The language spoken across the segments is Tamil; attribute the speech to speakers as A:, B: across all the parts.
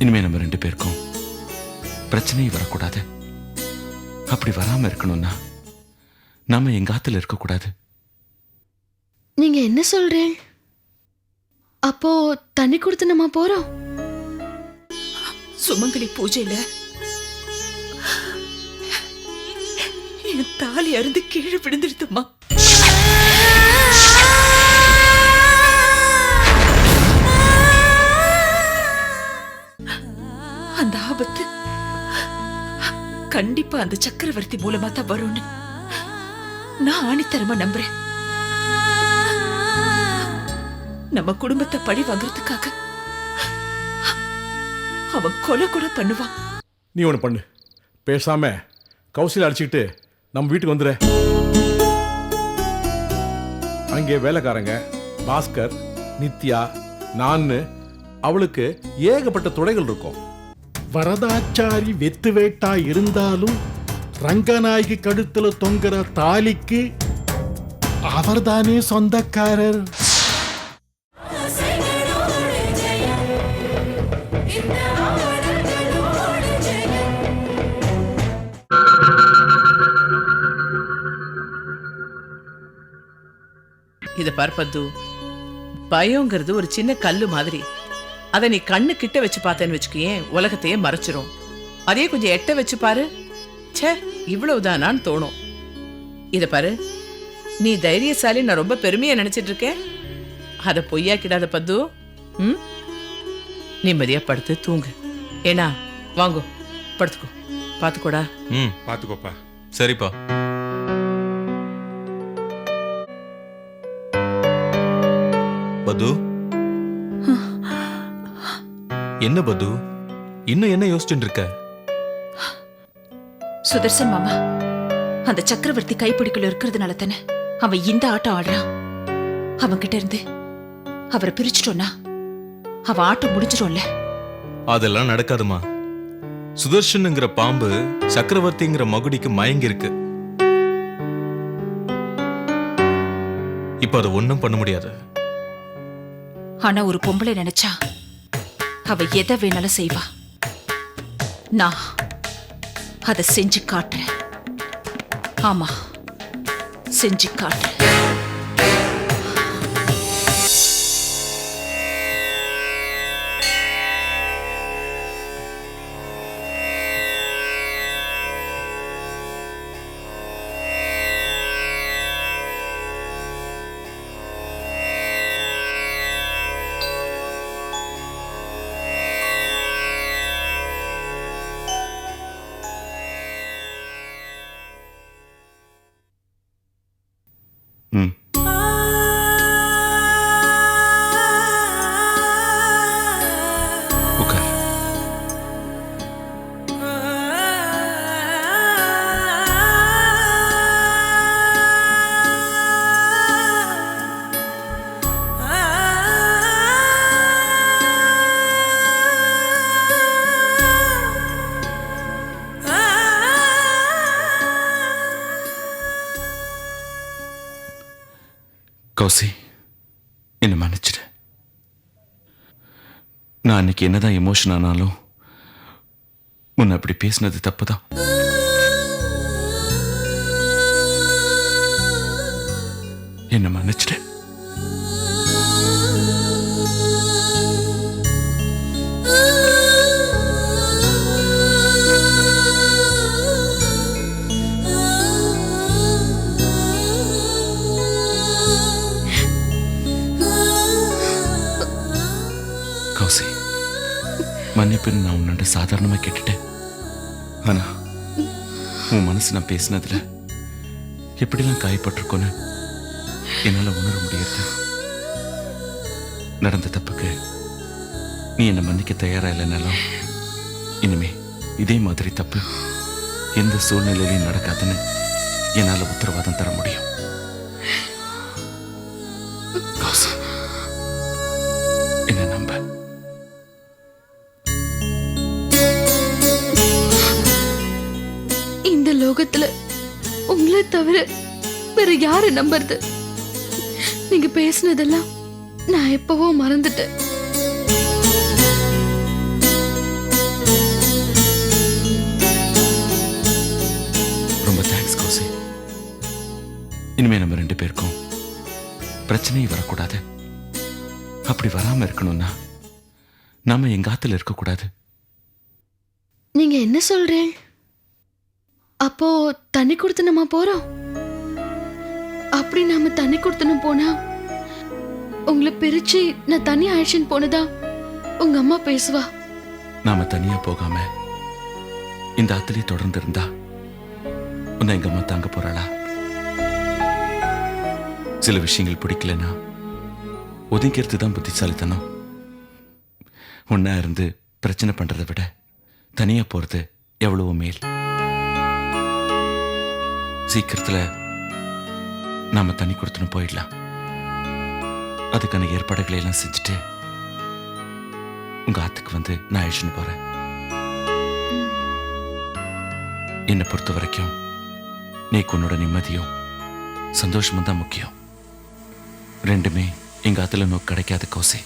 A: இனிமே நம்ம 2 பேருக்கும் பிரச்சனையே வரக்கூடாது. அப்படி வராம இருக்கணும்னா நாம எங்க ஆத்துல இருக்கக்கூடாது.
B: நீங்க என்ன சொல்றீங்க? அப்போ தண்ணி கொடுத்து நம்ம போறோம்.
C: சுமங்கலி பூஜையில என் தாலி அருந்து கீழே விழுந்துடுதுமா. அந்த ஆபத்து கண்டிப்பா அந்த சக்கரவர்த்தி மூலமா தான் வரும்னு நான் ஆணித்தரமா நம்புறேன். நம்ம குடும்பத்தை பழி வாங்குறதுக்காக அவன் கொலை கூட பண்ணுவான்.
D: நீ ஒன்று பண்ணு, பேசாம கௌசில அடிச்சுக்கிட்டு நம்ம வீட்டுக்கு வந்துடு. அங்கே வேலைக்காரங்க பாஸ்கர், நித்யா, நான், அவளுக்கு ஏகப்பட்ட துணைகள் இருக்கும்.
E: வரதாச்சாரி வெத்து வேட்டா இருந்தாலும் ரங்கநாயகி கழுத்துல தொங்குற தாலிக்கு அவர்தானே சொந்தக்காரர்.
F: இத பார்ப்பது பயங்கிறது ஒரு சின்ன கல்லு மாதிரி. அதை நீ கண்ணு கிட்ட வச்சு பார்த்தேன்னு வச்சுக்கேன், உலகத்தையே மறைச்சிரும். அதே கொஞ்சம் எட்ட வச்சு பாரு, ச்சே இவ்வளவுதானான்னு தோணும். இத பாரு, நீ தைரியசாலி நான் ரொம்ப பெருமையா நினைச்சிட்டு இருக்கேன். அத பொய்யாக்கிடாத பத்து. நிம்மதியா படுத்து தூங்கு. ஏனா வாங்கோ படுத்துக்கோ. பாத்துக்கோடா.
A: பாத்துக்கோப்பா. சரிப்பா. பது, என்ன பது, இன்னும் என்ன யோசிச்சுட்டு இருக்க?
C: சுதர்சன் மாமா அந்த சக்கரவர்த்தி கைப்பிடிக்குள்ள இருக்கிறதுனால தானே அவன் இந்த ஆட்டம் ஆடுறான். அவன் கிட்ட இருந்து அவரை பிரிச்சுட்டோன்னா அவன் ஆட்டம் முடிஞ்சிடும்ல.
A: அதெல்லாம் நடக்காதுமா. சுதர்ஷனுங்கிற பாம்பு சக்கரவர்த்திங்கிற மகுடிக்கு மயங்கி இருக்கு. இப்ப அதை ஒண்ணும் பண்ண முடியாது.
C: ஆனா ஒரு பொம்பளை நினைச்சா அவ எதை வேணாலும் செய்வா. நான் அதை செஞ்சு காட்டுறேன். ஆமா, செஞ்சு காட்டுறேன்.
A: கௌசி, என்ன மன்னிச்சிடு. நான் அன்னைக்கு என்னதான் எமோஷன் ஆனாலும் உன்னை அப்படி பேசினது தப்புதான். என்ன மன்னிச்சிடு. கௌசி, மன்னிப்புன்னு நான் உன்னோட சாதாரணமா கேட்டுட்டேன். ஆனா உன் மனசு நான் பேசினதுல எப்படிலாம் காயப்பட்டிருக்கோன்னு என்னால உணர முடியாது. நடந்த தப்புக்கு நீ என்னை மன்னிக்க தயாரா இல்லைனாலும் இனிமே இதே மாதிரி தப்பு எந்த சூழ்நிலையிலையும் நடக்காதுன்னு என்னால உத்தரவாதம் தர முடியும். கௌசி, என்ன நம்ப.
B: இந்த லோகத்துல உங்களை தவிர வேற யாரை நம்புறது? நீங்க பேசினதெல்லாம் நான் எப்பவோ மறந்துட்டேன்.
A: பிரச்சனையே வரக்கூடாது. அப்படி வராம இருக்கணும்னா நாம எங்க ஆத்துல இருக்கக்கூடாது.
B: நீங்க என்ன சொல்றேன்? அப்போ தண்ணி கொடுத்தனமா போறோம்? அப்படி நாம தண்ணி கொடுத்தனும் போனா உங்களை பிரிச்சு நான் தண்ணி ஆயிடுச்சுன்னு போனதா உங்க அம்மா பேசுவா.
A: நாம தனியா போகாம இந்த ஆத்திலே தொடர்ந்து இருந்தா உன்னை எங்க அம்மா தாங்க போறாளா? சில விஷயங்கள் பிடிக்கலன்னா ஒதுங்கிறது தான் புத்திசாலித்தனம். ஒன்னா இருந்து பிரச்சனை பண்றதை விட தனியா போறது எவ்வளவோ மேல். சீக்கிரத்துல நாம தண்ணி கொடுத்துன்னு போயிடலாம். அதுக்கான ஏற்பாடுகளை எல்லாம் செஞ்சுட்டு உங்க ஆத்துக்கு வந்து நான் அழிச்சுன்னு போறேன். என்னை பொறுத்த வரைக்கும் நீக்கு உன்னோட நிம்மதியும் சந்தோஷமும் தான் முக்கியம். ரெண்டுமே எங்க ஆத்துல நோக்கு கிடைக்காத கோசை.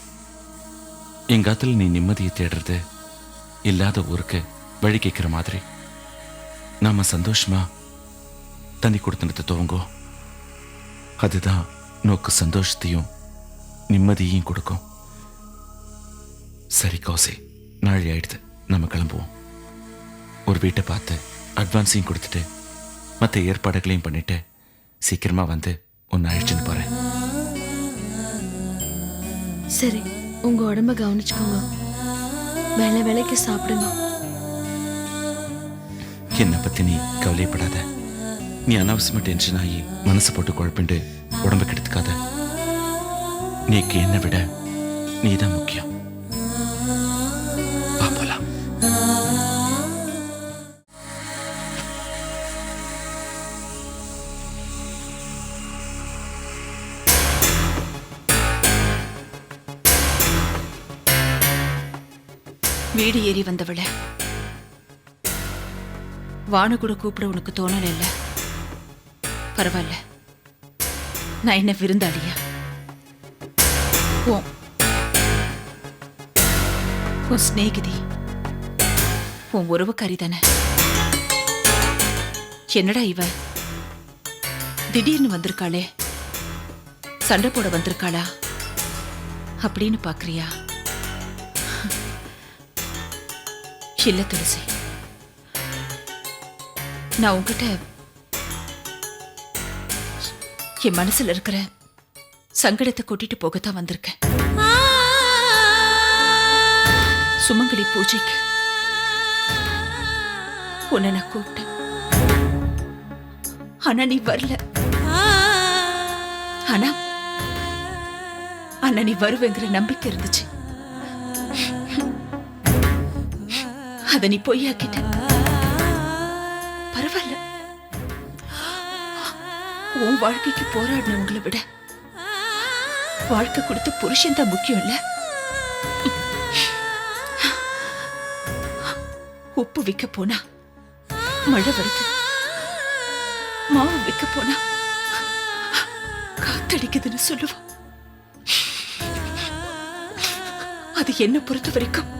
A: எங்க ஆத்துல நீ நிம்மதியை தேடுறது இல்லாத ஊருக்கு வழி கேட்கிற மாதிரி. நாம சந்தோஷமா தண்ணி கொடுத்துனது துவங்கோ. அதுதான் நோக்கு சந்தோஷத்தையும் நிம்மதியையும் கொடுக்கும். சரி கௌசி, நாளை ஆயிடுது, நம்ம கிளம்புவோம். ஒரு வீட்டை பார்த்து அட்வான்ஸையும் கொடுத்துட்டு மற்ற ஏற்பாடுகளையும் பண்ணிட்டு சீக்கிரமா வந்து ஒன்னு அழிச்சுன்னு போறேன்.
B: சரி, உங்க உடம்ப கவனிச்சுக்கோங்க. வேலை வேலைக்கு சாப்பிடுங்க.
A: என்னை பத்தி நீ கவலைப்படாத. நீ அனாவசியமா டென்ஷன் ஆகி மனசு போட்டு குழப்பிண்டு உடம்பு கெடுத்துக்காத. நீக்கு என்னை விட நீதான் முக்கியம். வா போலாம்.
C: வீடு ஏறி வந்தவள வானு கூட கூப்பிட உனக்கு தோணல இல்ல? பரவாயில்ல, நான் என்ன விருந்தாளியா? உன் சிநேகிதி, உன் உறவுக்காரி தானே. என்னடா இவ திடீர்னு வந்திருக்காளே, சண்டை போட வந்திருக்காளா அப்படின்னு பாக்குறியா? இல்ல துளசி, நான் உன்கிட்ட என் மனசுல இருக்கிற சங்கடத்தை கூட்டிட்டு போகத்தான் வந்திருக்கேன். சுமங்கலி பூஜைக்கு உன்னை நான் கூப்பிட்டேன். ஆனா நீ வரல. ஆனா நீ வருவேங்கிற நம்பிக்கை இருந்துச்சு. அத நீ பொய்யாக்கிட்ட. பரவாயில்ல, உன் வாழ்க்கைக்கு போராடினவங்களை விட வாழ்க்கை கொடுத்த புருஷன் தான் முக்கியம் இல்ல? உப்பு விற்க போனா மழை வருது, மாவு விற்க போனா காத்தடிக்குதுன்னு சொல்லுவா. அது என்ன பொறுத்த வரைக்கும்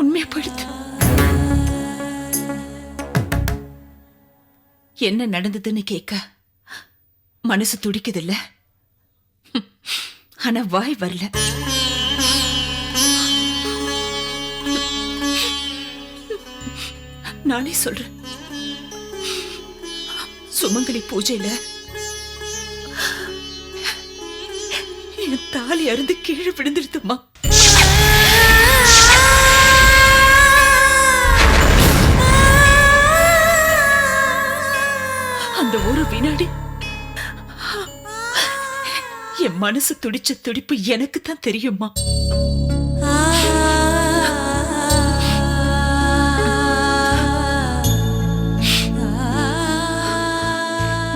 C: உண்மையா படுத்து. என்ன நடந்ததுன்னு கேட்க மனசு துடிக்குது இல்ல? ஆனா வாய் வரல. நானே சொல்றேன், சுமங்கலி பூஜையில என் தாலி அருந்து கீழே விழுந்துருதுமா. அந்த ஒரு வினாடி என் மனசு துடிச்ச துடிப்பு எனக்கு தான் தெரியுமா.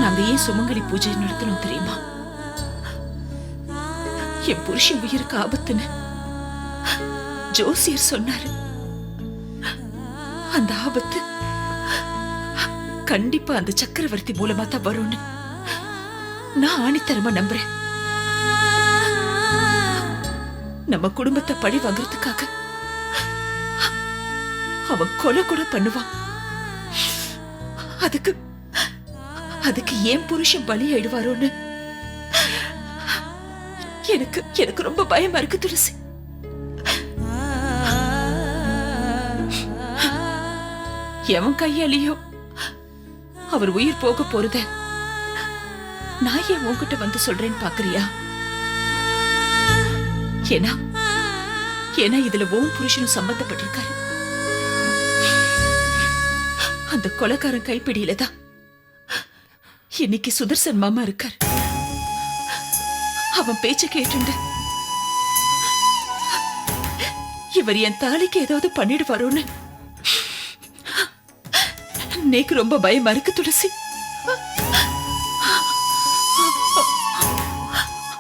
C: நாங்க ஏன் சுமங்கலி பூஜை நடத்தணும் தெரியுமா? என் புருஷன் உயிருக்கு ஆபத்துன்னு ஜோசியர் சொன்னாரு. அந்த ஆபத்து கண்டிப்பா அந்த சக்கரவர்த்தி மூலமா தான் வரும்னு நான் ஆணித்தரமா நம்புறேன். நம்ம குடும்பத்தை பழி வாங்குறதுக்காக அவன் கொலை கூட பண்ணுவான். அதுக்கு ஏன் புருஷன் பலி ஆயிடுவாரோன்னு எனக்கு எனக்கு ரொம்ப பயமா இருக்கு துளசி. எவன் கையாலேயோ அவர் உயிர் போக போறத நான் ஏன் உன்கிட்ட வந்து சொல்றேன்னு பாக்குறியா? ஏன்னா ஏன்னா இதுல உன் புருஷனும் சம்பந்தப்பட்டிருக்காரு. அந்த கொலைக்காரன் கைப்பிடியில தான் இன்னைக்கு சுதர்சன் மாமா இருக்கார். அவன் பேச்ச கேட்டுண்டு இவர் என் தாலிக்கு ஏதாவது பண்ணிடுவாரோன்னு நேக்கு ரொம்ப பயமா இருக்கு துளசி.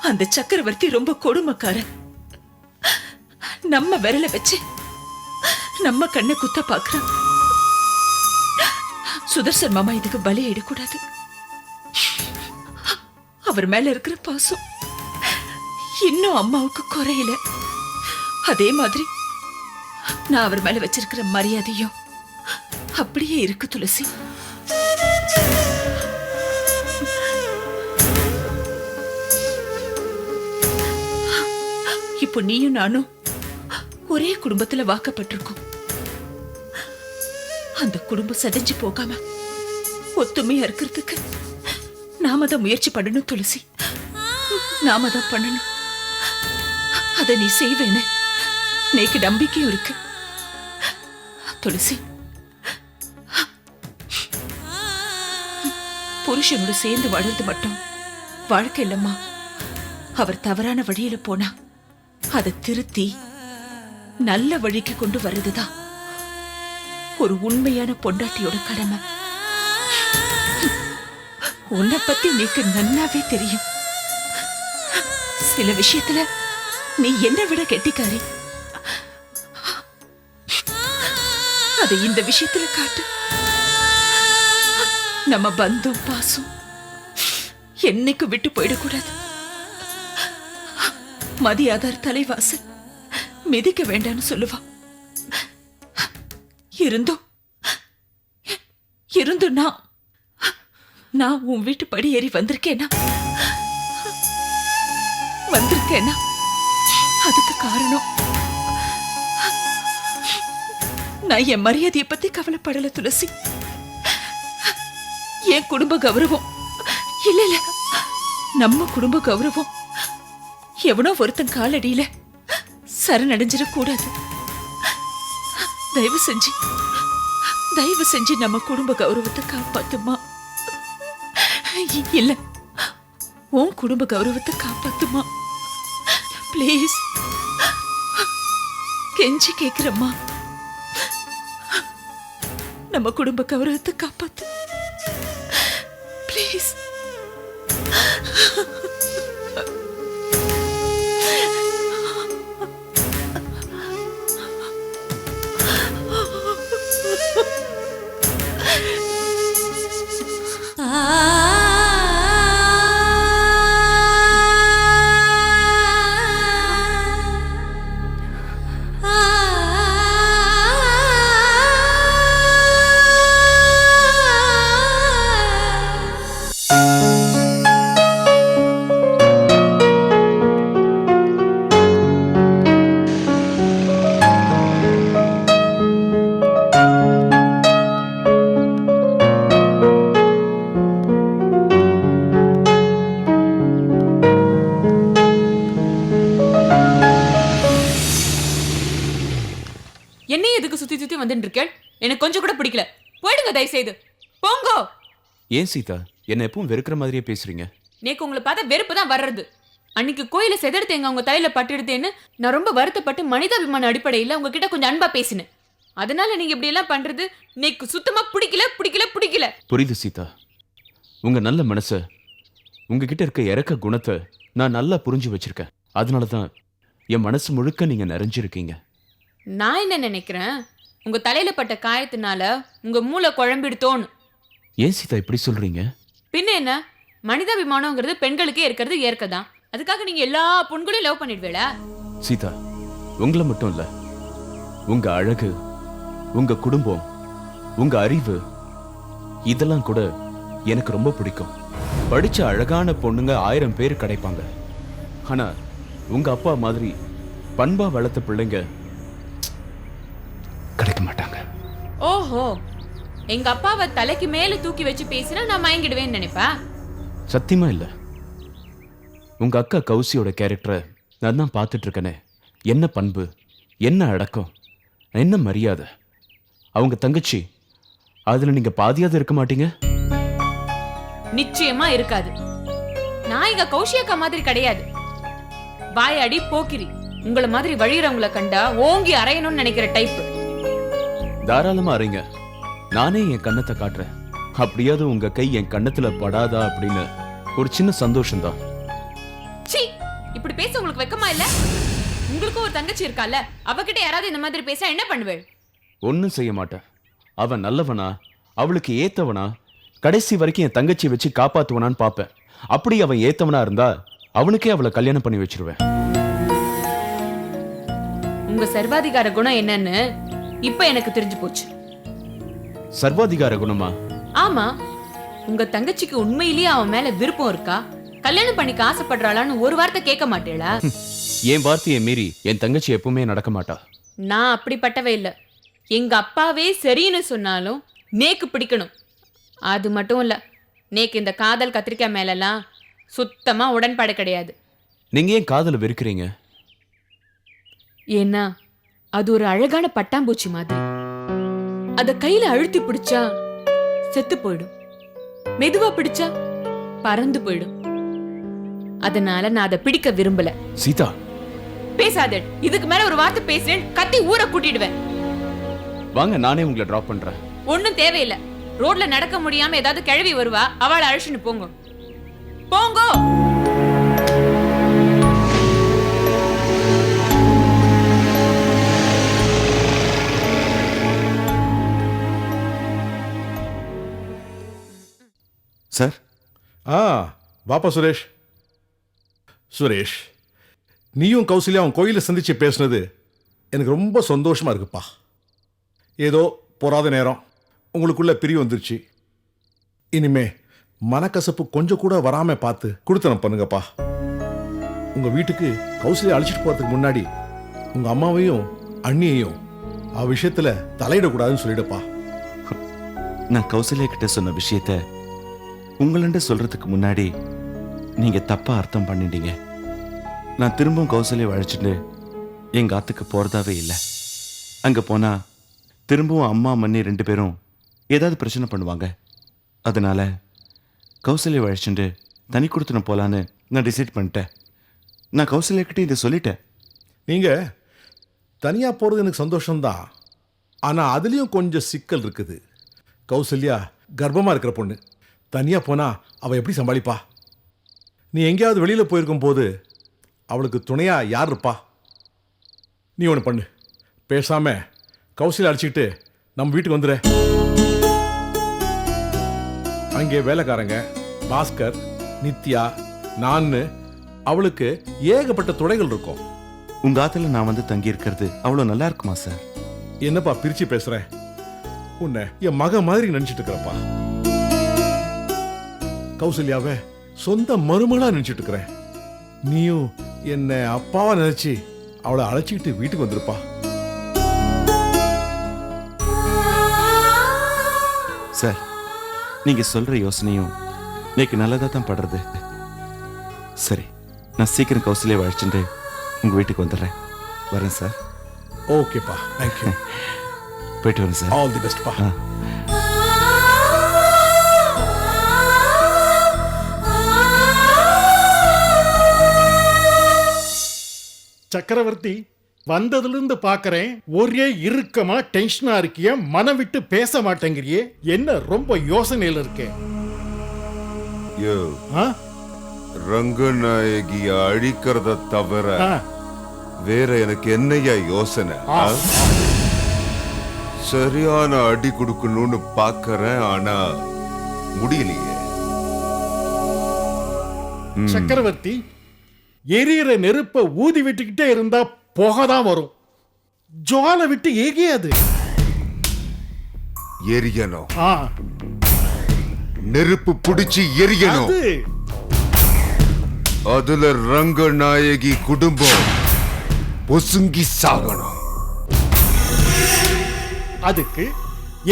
C: அந்த சக்கரவர்த்தி ரொம்ப கொடுமைக்காரன். நம்ம விரல வச்சு நம்ம கண்ணை குத்த பாக்குறான். சுதர்சன் மாமா இதுக்கு பலியிடக்கூடாது. அவர் மேல இருக்கிற பாசம் இன்னும் அம்மாவுக்கு குறையல. அதே மாதிரி நான் அவர் மேல வச்சிருக்கிற மரியாதையும் அப்படியே இருக்கு துளசி. இப்போ நீயும் நானும் ஒரே குடும்பத்துல வாக்கப்பட்டிருக்கோம். அந்த குடும்பம் சதைஞ்சு போகாம ஒத்துமையா இருக்கிறதுக்கு நாம தான் முயற்சி பண்ணணும் துளசி. நாம தான் பண்ணணும். அத நீ செய்வேன்னு நேக்கு நம்பிக்கையும் இருக்கு துளசி. புருஷனோடு சேர்ந்து வாழ்றது மட்டும் வாழ்க்கை இல்லம்மா. அவர் தவறான வழியில போனா அதை திருத்தி நல்ல வழிக்கு கொண்டு வர்றதுதான் ஒரு உண்மையான பொண்டாட்டியோட கடமை. உன்னை பத்தி நீக்கு நன்னாவே தெரியும். சில விஷயத்துல நீ என்னை விட கெட்டிக்காரி. அதை இந்த விஷயத்துல காட்டு. நம்ம பந்தம் பாசம் என்னைக்கு விட்டு போயிடக்கூடாது. மதியாதார் தலைவாசல் மிதிக்க வேண்டாம்னு சொல்லுவா. இருந்தும் நான் உன் வீட்டு படி ஏறி வந்திருக்கேனா அதுக்கு காரணம் நான் என் மரியாதையை பத்தி கவலைப்படல துளசி. என் குடும்ப கௌரவம் இல்ல நம்ம குடும்ப கௌரவம் எவனோ ஒருத்தன் காலடியில சரணடைஞ்சிட கூடாது. தயவு செஞ்சு நம்ம குடும்ப கௌரவத்தை காப்பாத்துமா. இல்ல உன் குடும்ப கௌரவத்தை காப்பாத்துமா பிளீஸ். கெஞ்சி கேக்குறம்மா, நம்ம குடும்ப கௌரவத்தை காப்பாத்து பிளீஸ்.
G: என்னையும் எதுக்கு சுத்தி சுத்தி வந்துட்டு இருக்கேன்? எனக்கு கொஞ்சம் கூட பிடிக்கல. போயிடுங்க தயவு செய்து போங்கோ.
A: ஏன் சீதா என்ன எப்பவும் வெறுக்கிற மாதிரியே பேசுறீங்க?
G: நேக்கு உங்களை பார்த்தா வெறுப்பு தான் வர்றது. அன்னைக்கு கோயில செதெடுத்தேங்க உங்க தலையில பட்டுடுத்தேன்னு நான் ரொம்ப வருத்தப்பட்டு மனிதாபிமான அடிப்படையில் உங்ககிட்ட கொஞ்சம் அன்பா பேசினேன். அதனால நீங்க இப்படி எல்லாம் பண்றது நேக்கு சுத்தமா பிடிக்கல.
A: புரியுது சீதா. உங்க நல்ல மனச, உங்ககிட்ட இருக்க இறக்க குணத்தை நான் நல்லா புரிஞ்சு வச்சிருக்கேன். அதனால தான் என் மனசு முழுக்க நீங்க நிறைஞ்சிருக்கீங்க.
G: நான் என்ன நினைக்கிறேன், உங்க தலையில பட்ட காயத்தினால உங்க மூளை குழம்பிடுத்தோன்னு.
A: ஏன் சீதா இப்படி சொல்றீங்க?
G: பின்ன என்ன, மனிதாபிமானம்ங்கிறது பெண்களுக்கே இருக்கிறது ஏற்கதான். அதுக்காக நீங்க எல்லா பொண்களையும் லவ் பண்ணிடுவேளா?
A: சீதா, உங்களை மட்டும் இல்ல, உங்க அழகு, உங்க குடும்பம், உங்க அறிவு, இதெல்லாம் கூட எனக்கு ரொம்ப பிடிக்கும். படிச்ச அழகான பொண்ணுங்க 1000 பேர் கிடைப்பாங்க. ஆனா உங்க அப்பா மாதிரி பண்பா வளர்த்த பிள்ளைங்க கிடைக்க மாட்டாங்க.
G: ஓஹோ, எங்க அப்பாவை தலைக்கு மேல தூக்கி வச்சு பேசினா நான் மயங்கிடுவேன்னு நினைப்பா?
A: சத்தியமா இல்ல. உங்க அக்கா கௌசியோட கேரக்டரை நான் தான் பார்த்துட்டு இருக்கேனே. என்ன பண்பு, என்ன அடக்கம், என்ன மரியாதை. அவங்க தங்கச்சி, அதுல நீங்க பாதியாவது இருக்க மாட்டீங்க?
G: நிச்சயமா இருக்காது. நான் இங்க கௌஷியக்கா மாதிரி கிடையாது. வாயாடி போக்கிரி. உங்கள மாதிரி வழியறவங்கள கண்டா ஓங்கி அரையணும்னு நினைக்கிற டைப்.
A: தாராளமா அறைங்க. நானே என் கண்ணத்தை காட்டுறேன். அப்படியாவது உங்க கை என் கண்ணத்துல படாதா அப்படின்னு ஒரு சின்ன சந்தோஷம்தான்.
G: சீ, இப்படி பேச உங்களுக்கு வெக்கமா இல்ல? உங்களுக்கும் ஒரு தங்கச்சி இருக்கால, அவகிட்ட யாராவது இந்த மாதிரி பேச என்ன பண்ணுவேள்?
A: ஒன்னும் செய்ய மாட்டேன். அவன் நல்லவனா, அவளுக்கு ஏத்தவனா, கடைசி வரைக்கும் என் தங்கச்சியை வச்சு காப்பாத்துவனான்னு பாப்பேன். அப்படி அவன் ஏத்தவனா இருந்தா அவனுக்கே அவளை கல்யாணம் பண்ணி வச்சிருவேன்.
G: உங்க சர்வாதிகார குணம் என்னன்னு இப்ப எனக்கு தெரிஞ்சு போச்சு.
A: சர்வாதிகார குணமா?
G: ஆமா, உங்க தங்கச்சிக்கு உண்மையிலேயே அவன் மேல விருப்பம் இருக்கா, கல்யாணம் பண்ணிக்க ஆசைப்படுறாளான்னு ஒரு வார்த்தை கேட்க மாட்டேளா?
A: என் வார்த்தையை மீறி என் தங்கச்சி எப்பவுமே நடக்க மாட்டா.
G: நான் அப்படிப்பட்டவே இல்ல. எங்க அப்பாவே சரின்னு சொன்னாலும் நேக்கு பிடிக்கணும். அது மட்டும் இல்ல, நேக்கு இந்த காதல் கத்திரிக்காய் மேலெல்லாம் சுத்தமா உடன்பாடு கிடையாது.
A: நீங்க ஏன் காதலை வெறுக்கிறீங்க?
G: ஏன்னா அது ஒரு அழகான பட்டாம்பூச்சி மாதிரி. அத கையில அழுத்தி பிடிச்சா செத்து போயிடும், மெதுவா பிடிச்சா பறந்து போயிடும். அதனால நான் அதை பிடிக்க விரும்பல.
A: சீதா,
G: பேசாதே. இதுக்கு மேல ஒரு வார்த்தை பேசுறேன், கத்தி ஊரை கூட்டிடுவேன்.
A: வாங்க, நானே உங்களை டிராப் பண்றேன்.
G: ஒண்ணும் தேவையில்லை. ரோட்ல நடக்க முடியாம ஏதாவது கிழவி வருவா, அவளை அழைச்சுன்னு போங்க. போங்கோ.
A: சார்.
D: வாப்பா சுரேஷ். சுரேஷ், நீயும் கௌசல்யாவும் கோயிலை சந்திச்சு பேசுனது எனக்கு ரொம்ப சந்தோஷமா இருக்குப்பா. ஏதோ பொறாத நேரம் உங்களுக்குள்ள பிரிவு வந்துருச்சு. இனிமே மனக்கசப்பு கொஞ்சம் கூட வராம பார்த்து கொடுத்தனம் பண்ணுங்கப்பா. உங்க வீட்டுக்கு கௌசல்யா அழைச்சிட்டு போறதுக்கு முன்னாடி உங்க அம்மாவையும் அண்ணியையும் அவ விஷயத்துல தலையிடக்கூடாதுன்னு சொல்லிடுப்பா.
A: நான் கௌசல்யா கிட்ட சொன்ன விஷயத்த உங்களண்ட சொல்றதுக்கு முன்னாடி நீங்க தப்பா அர்த்தம் பண்ணிட்டீங்க. நான் திரும்பவும் கௌசல்யாவை அழைச்சிட்டு எங்க ஆத்துக்கு போறதாவே இல்லை. அங்க போனா திரும்பவும் அம்மா மண்ணி 2 பேரும் ஏதாவது பிரச்சனை பண்ணுவாங்க. அதனால கௌசல்யாவை அழைச்சிட்டு தனி கொடுத்துன போலான்னு நான் டிசைட் பண்ணிட்டேன். நான் கௌசல்யா கிட்ட இதை சொல்லிட்டேன்.
D: நீங்க தனியா போறது எனக்கு சந்தோஷம்தான். ஆனா அதுலயும் கொஞ்சம் சிக்கல் இருக்குது. கௌசல்யா கர்ப்பமா இருக்கிற பொண்ணு. தனியா போனா அவ எப்படி சமாளிப்பா? நீ எங்கேயாவது வெளியில போயிருக்கும் போது அவளுக்கு துணையா யார் இருப்பா? நீ ஒன்று பண்ணு, பேசாம கௌசல்யா அடிச்சுக்கிட்டு நம்ம வீட்டுக்கு வந்துடு. அங்கே வேலைக்காரங்க பாஸ்கர், நித்யா, நான், அவளுக்கு ஏகப்பட்ட துணைகள் இருக்கும்.
A: உங்க ஆத்துல நான் வந்து தங்கி இருக்கிறது அவ்வளோ நல்லா இருக்குமா சார்?
D: என்னப்பா பிரிச்சு பேசுறேன்? உன்னை என் மக மாதிரி நினைச்சிட்டு இருக்கிறப்பா. கௌசல்யாவை சொந்த மருமகளா நினைச்சிட்டு இருக்கிறேன். நீயும் என்ன அப்பாவா நினைச்சு அவளை அழைச்சிக்கிட்டு வீட்டுக்கு வந்துருப்பா.
A: சார், நீங்க சொல்ற யோசனையும் எனக்கு நல்லதா தான் படுறது. சரி, நான் சீக்கிரம் கௌசல்யாவை அழைச்சிட்டு உங்க வீட்டுக்கு வந்துடுறேன். வரேன் சார்.
D: ஓகேப்பா, தேங்க்யூ.
A: போயிட்டு வரேன் சார்.
D: All the பெஸ்ட்பா.
E: சக்கரவர்த்தி, வந்ததுலேருந்து பார்க்கறேன் ஒரே இறுக்கமா டென்ஷனா இருக்கிய, மனம் விட்டு பேச மாட்டேங்கிறியே. என்ன ரொம்ப யோசனையில இருக்கே?
H: யோ, ரங்கநாயகிய அழிக்கிறத தவிர வேற எனக்கு என்னையா யோசனை? சரியான அடி கொடுக்கணும்னு பாக்கறேன், ஆனா முடியலையே.
E: சக்கரவர்த்தி, எரியற நெருப்ப ஊதி விட்டுக்கிட்டே இருந்தா புகைதான் வரும். ஜுவாலை விட்டு எரியாது.
H: எரியணும், நெருப்பு பிடிச்சி எரியணும். அதுல ரங்கநாயகி குடும்பம் பொசுங்கி சாகணும்.
E: அதுக்கு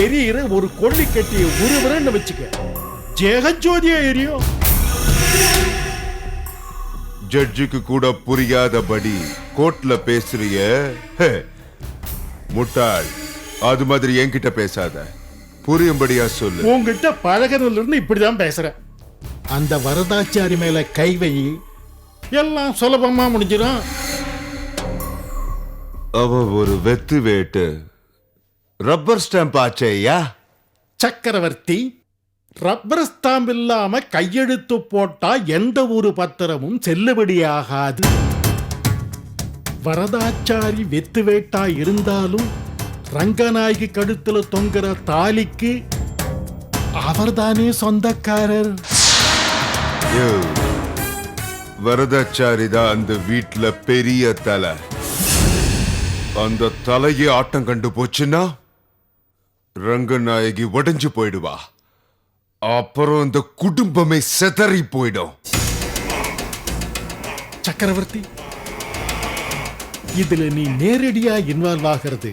E: எரியிற ஒரு கொள்ளி கட்டிய உருவரன்னு வச்சுக்க, ஜெகஜோதியா எரியும்.
H: ஜட்ஜுக்கு கூட புரியாதபடி கோர்ட்ல பேசுறிய. ஹே, முட்டாள், அது மாதிரி என்கிட்ட பேசாத, புரியும்படியா சொல்லு.
E: உங்ககிட்ட பழகிறதுல இருந்து இப்படிதான் பேசுற. அந்த வரதாச்சாரி மேல கை வை, எல்லாம் சுலபமா முடிஞ்சிடும்.
H: அவ ஒரு வெத்து வேட்டு ரப்பர் ஸ்டாம்ப் ஆச்சேயா.
E: சக்கரவர்த்தி, ரப்பர் ஸ்டாம்ப் இல்லாம கையெழுத்து போட்டா எந்த ஒரு பத்திரமும் செல்லுபடியாகாது. வரதாச்சாரி வெத்து வேட்டா இருந்தாலும் ரங்கநாயகி கழுத்துல தொங்குற தாலிக்கு அவர்தானே சொந்தக்காரர்.
H: யோ, வரதாச்சாரி தான் அந்த வீட்ல பெரிய தலை. அந்த தலையே ஆட்டம் கண்டு போச்சுன்னா ரங்கநாயகி உடைஞ்சு போயிடுவா. அப்புறம் அந்த குடும்பமே செதறி போயிடும்.
E: சக்கரவர்த்தி, இதுல நீ நேரடியா இன்வால்வ் ஆகிறது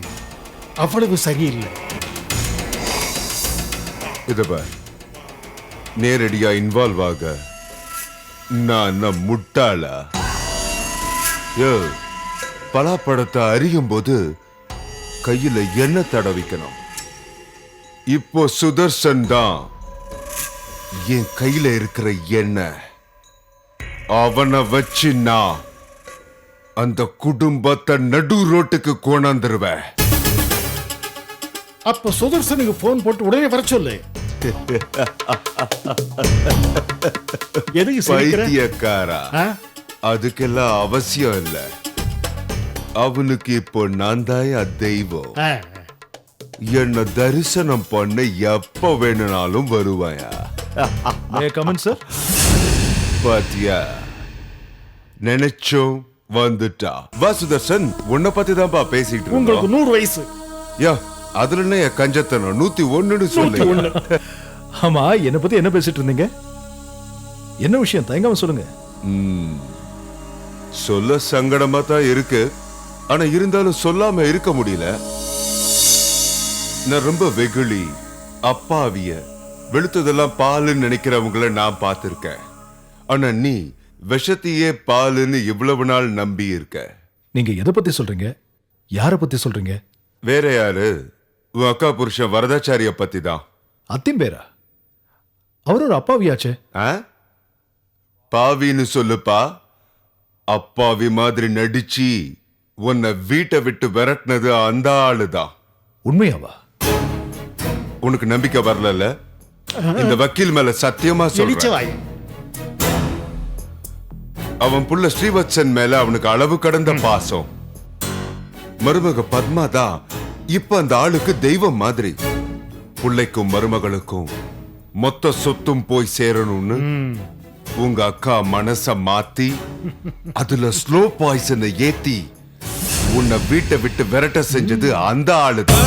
E: அவ்வளவு சரியில்லை.
H: இத பார், நேரடியா இன்வால்வ் ஆக நான் முட்டாளா? யோ, பலாப்பழத்தை அறியும் போது கையில எண்ணெய் தடவிக்கணும். இப்போ சுதர்சன் தான் என் கையில இருக்கிற எண்ணெய். அவனை வச்சு நான் அந்த குடும்பத்தை நடு ரோட்டுக்கு கொண்டாந்துருவேன்.
E: அப்ப சுதர்சனுக்கு போன் போட்டு உடனே வர சொல்லு. எதுக்கு சிரிக்கிற?
H: பைத்தியக்காரா,
E: ஆ?
H: அதுக்கெல்லாம் அவசியம் இல்ல. அவனுக்கு இப்போ நான் தான் தெய்வம்.
E: ஆ.
H: என்ன தரிசனம் பண்ண எப்ப வேணும்னாலும் வருவாயா.
E: சார்,
H: பாத்தியா, நினைச்சோம் வந்துட்டா. வா சுதர்சன், உன்னை பத்தி தான்ப்பா பேசிட்டு
E: உங்களுக்கு
H: இருக்கோம்.
E: 100 வயசு.
H: யா, அதுல என்ன என் கஞ்சத்தனம்? 101 சொல்லு.
E: 101.
I: ஆமா, என்ன பத்தி என்ன பேசிட்டு இருந்தீங்க? என்ன விஷயம்? தயங்காம சொல்லுங்க.
H: சொல்ல சங்கடமா தான் இருக்கு, ஆனா இருந்தாலும் சொல்லாம இருக்க முடியல. நான் ரொம்ப வெகுளி, அப்பாவிய, வெளுத்ததெல்லாம் பாலுன்னு நினைக்கிறவங்கள நான் பார்த்திருக்கேன். ஆனா நீ விஷத்தையே பாலுன்னு இவ்வளவு நாள் நம்பி இருக்க.
I: நீங்க எதை பத்தி சொல்றீங்க? யார பத்தி சொல்றீங்க?
H: வேற யாரு? உன் அக்கா புருஷன் வரதாச்சாரிய பத்தி தான்.
I: அத்தின் பேரா? அவர் ஒரு அப்பாவியாச்சே.
H: ஆ? பாவின்னு சொல்லுப்பா. அப்பாவி மாதிரி நடிச்சு உன்னை வீட்டை விட்டு விரட்டினது அந்த ஆளுதான்.
I: உண்மையாவா?
H: உனக்கு நம்பிக்கை வரல? இந்த வக்கீல் மேல சத்தியமா
E: இடிச்ச
H: சொல்றேன்.
E: வாய்.
H: அவன் புள்ள ஸ்ரீவத்சன் மேல அவனுக்கு அளவு கடந்த பாசம். மருமக பத்மா தான் இப்ப அந்த ஆளுக்கு தெய்வம் மாதிரி. புள்ளைக்கும் மருமகளுக்கும் மொத்த சொத்தும் போய் சேரணும்னு உங்க அக்கா மனச மாத்தி அதுல ஸ்லோ பாய்சனை ஏத்தி உன்னை வீட்டை விட்டு விரட்ட செஞ்சது அந்த ஆளுதான்.